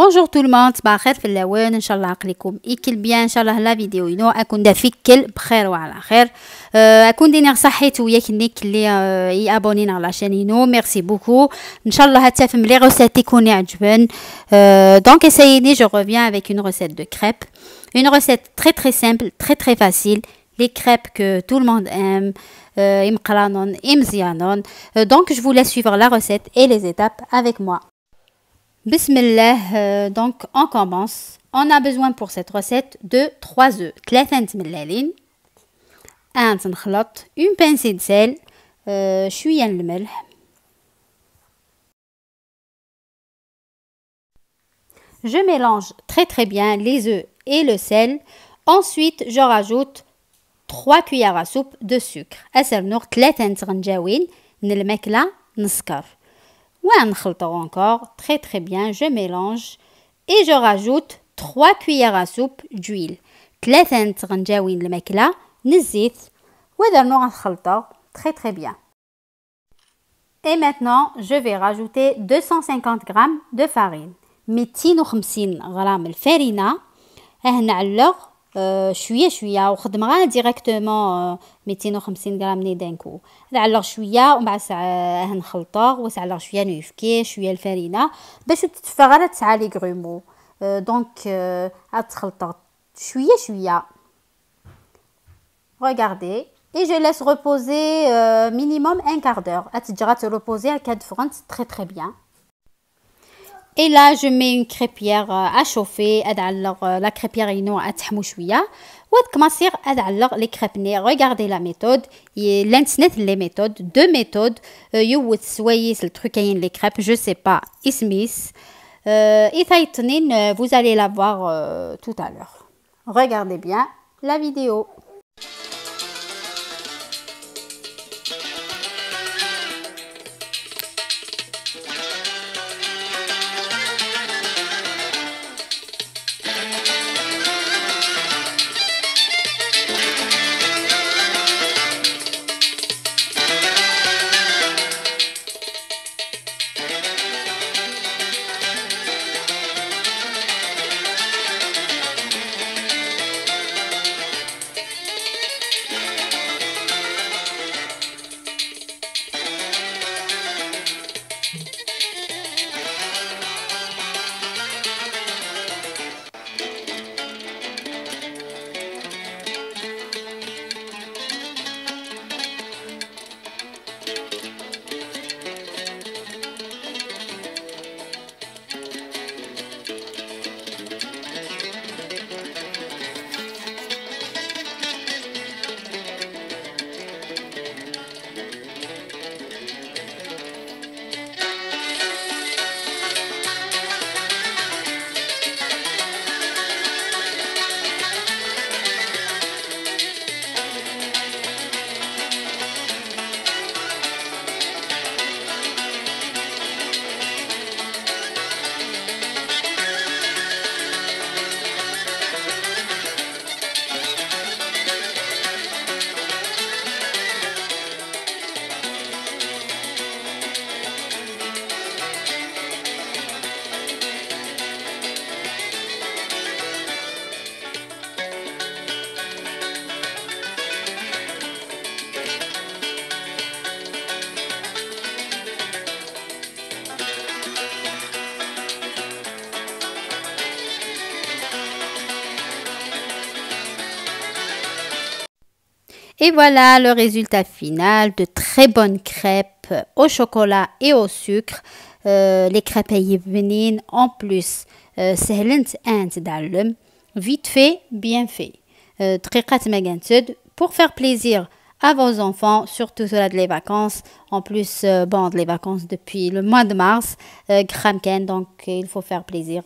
Bonjour tout le monde, صباح الخير في اللوان. ان شاء الله عقلكم يكل بيان. ان شاء الله لا فيديو ينو اكون دافيك كل بخير وعلى خير. اكون دينير صحيت وياك نيك اللي يابونين على شانينو. ميرسي بوكو. ان شاء الله هتفهم لي روسيت يكون يعجبن. Donc essayez, je reviens avec une recette de crêpes. Une recette très très simple, très très facile. Les crêpes que tout le monde aime. Donc je vous laisse suivre la recette et les étapes avec moi. Bismillah, donc on commence. On a besoin pour cette recette de 3 œufs, 3 ملالين، نخلط une pincée de sel, شوية الملح. Je mélange très très bien les œufs et le sel. Ensuite, je rajoute 3 cuillères à soupe de sucre. أسرنوغ 3 تغنجاوين من الماكلة نسكر. ونخلطه encore très très bien. Je mélange et je rajoute 3 cuillères à soupe d'huile. 3 تغنجاوين الماكلة من الزيت ودرنوغ نخلطه très très bien. Et maintenant, je vais rajouter 250 g de farine. 250 غرام الفارينة. نعلق شويه شويه وخدم غير ديريكتومون 250 غرام نيدانكو. نعلق شويه ومن بعد نخلطه وسعلق شويه نيفكي شويه الفارينه باش تتفغر تسعى لي غرومو. دونك تخلطه شويه شويه. Regardez et je laisse reposer minimum un quart d'heure. تجرى reposer à 4 فرنت très très bien. Et là, je mets une crêpière à chauffer. La crêpière est تحمو شوية. وتكمصير أدعلق les crêpes. Regardez la méthode. L'internet les méthodes. 2 méthodes. يوت سويس التركين les crêpes. Je sais pas. اسميس. vous allez la voir tout à l'heure. Regardez bien la vidéo. Et voilà le résultat final de très bonnes crêpes au chocolat et au sucre. Les crêpes يبنين en plus سهلنت تتعلم vite fait bien fait. دقيقة ما كنتسد pour faire plaisir à vos enfants, surtout cela de les vacances. En plus, bon, les vacances depuis le mois de mars, donc il faut faire plaisir.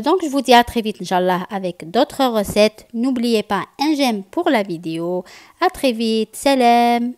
Donc je vous dis à très vite, Inch'Allah, avec d'autres recettes. N'oubliez pas un j'aime pour la vidéo. À très vite, salam.